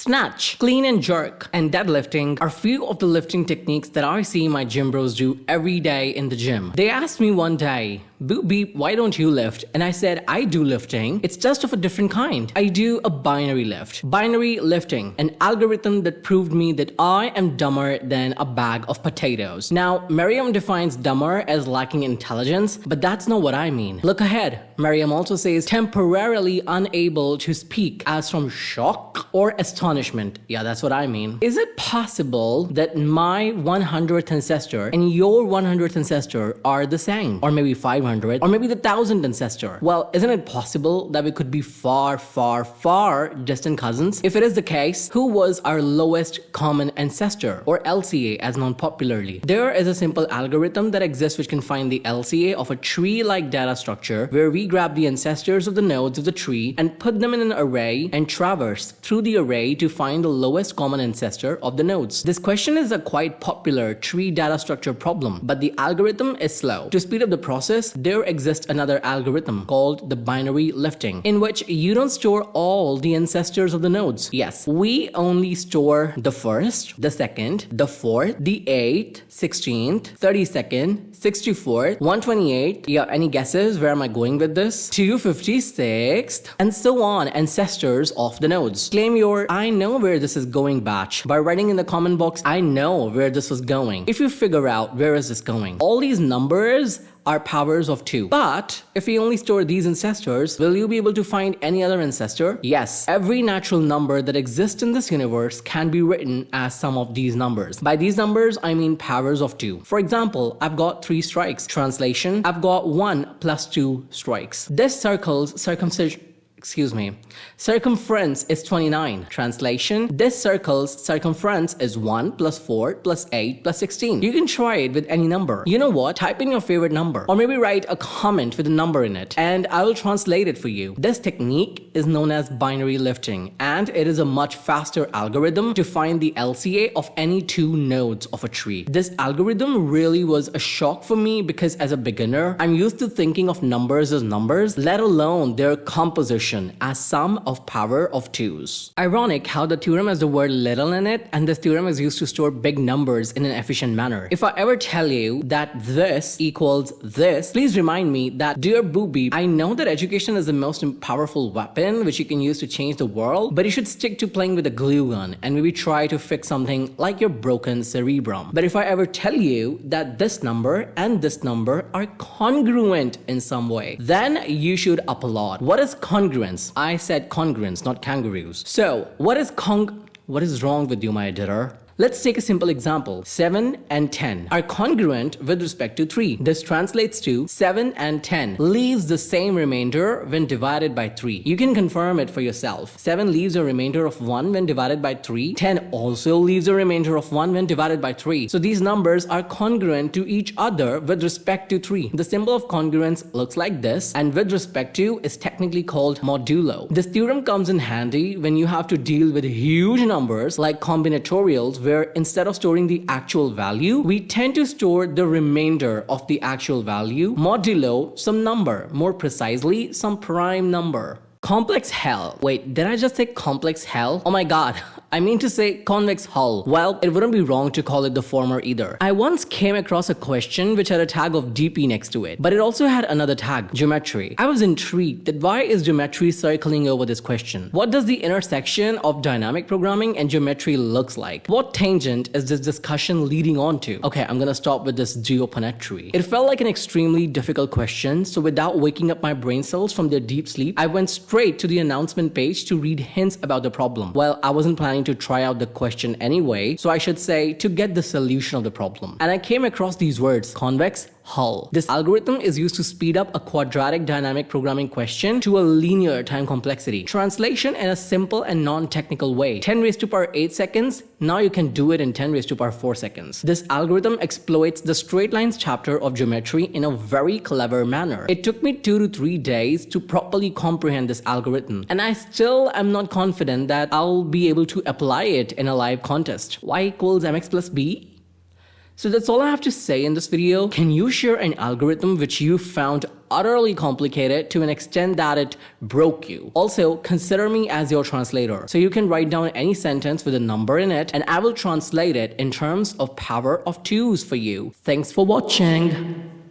Snatch, clean and jerk, and deadlifting are few of the lifting techniques that I see my gym bros do every day in the gym. They asked me one day, "Boop beep, why don't you lift?" And I said, I do lifting. It's just of a different kind. I do a binary lift. Binary lifting, an algorithm that proved me that I am dumber than a bag of potatoes. Now, Merriam defines dumber as lacking intelligence, but that's not what I mean. Look ahead. Merriam also says temporarily unable to speak, as from shock or astonishment. Yeah, that's what I mean. Is it possible that my 100th ancestor and your 100th ancestor are the same? Or maybe 500, or maybe the 1000th ancestor? Well, isn't it possible that we could be far, far, far distant cousins? If it is the case, who was our lowest common ancestor, or LCA as known popularly? There is a simple algorithm that exists which can find the LCA of a tree-like data structure where we grab the ancestors of the nodes of the tree and put them in an array and traverse through the array to find the lowest common ancestor of the nodes. This question is a quite popular tree data structure problem, but the algorithm is slow. To speed up the process, there exists another algorithm called the binary lifting, in which you don't store all the ancestors of the nodes. Yes, we only store the first, the second, the fourth, the 8th, 16th, 32nd, 64th, 128th. Yeah, any guesses? Where am I going with this? 256th, and so on, ancestors of the nodes. Claim your "I know where this is going" batch by writing in the comment box, "I know where this was going." If you figure out where is this going, all these numbers are powers of 2. But if we only store these ancestors, will you be able to find any other ancestor? Yes, every natural number that exists in this universe can be written as some of these numbers. By these numbers, I mean powers of 2. For example, I've got 3 strikes. Translation, I've got 1 plus 2 strikes. This circumference is 29. Translation, this circle's circumference is 1 plus 4 plus 8 plus 16. You can try it with any number. You know what? Type in your favorite number, or maybe write a comment with a number in it, and I will translate it for you. This technique is known as binary lifting, and it is a much faster algorithm to find the LCA of any 2 nodes of a tree. This algorithm really was a shock for me because as a beginner, I'm used to thinking of numbers as numbers, let alone their composition as sum of power of 2s. Ironic how the theorem has the word little in it, and this theorem is used to store big numbers in an efficient manner. If I ever tell you that this equals this, please remind me that, dear booby, I know that education is the most powerful weapon which you can use to change the world, but you should stick to playing with a glue gun and maybe try to fix something like your broken cerebrum. But if I ever tell you that this number and this number are congruent in some way, then you should applaud. What is congruence? I said congruence, not kangaroos. So, what is wrong with you, my editor? Let's take a simple example. 7 and 10 are congruent with respect to 3. This translates to 7 and 10 leaves the same remainder when divided by 3. You can confirm it for yourself. 7 leaves a remainder of 1 when divided by 3. 10 also leaves a remainder of 1 when divided by 3. So these numbers are congruent to each other with respect to 3. The symbol of congruence looks like this, and with respect to is technically called modulo. This theorem comes in handy when you have to deal with huge numbers like combinatorials, where instead of storing the actual value, we tend to store the remainder of the actual value modulo some number, more precisely some prime number. Complex hell. Wait, did I just say complex hell? Oh my god. I mean to say convex hull. Well, it wouldn't be wrong to call it the former either. I once came across a question which had a tag of DP next to it, but it also had another tag, geometry. I was intrigued that why is geometry circling over this question? What does the intersection of dynamic programming and geometry looks like? What tangent is this discussion leading on to? Okay, I'm gonna stop with this geometry. It felt like an extremely difficult question, so without waking up my brain cells from their deep sleep, I went straight to the announcement page to read hints about the problem. Well, I wasn't planning to try out the question anyway, so I should say to get the solution of the problem. And I came across these words, convex hull. This algorithm is used to speed up a quadratic dynamic programming question to a linear time complexity. Translation in a simple and non-technical way. 10 raised to power 8 seconds, now you can do it in 10 raised to power 4 seconds. This algorithm exploits the straight lines chapter of geometry in a very clever manner. It took me 2 to 3 days to properly comprehend this algorithm, and I still am not confident that I'll be able to apply it in a live contest. Y equals mx plus b? So that's all I have to say in this video. Can you share an algorithm which you found utterly complicated to an extent that it broke you. Also, consider me as your translator. So you can write down any sentence with a number in it and I will translate it in terms of power of 2s for you. Thanks for watching.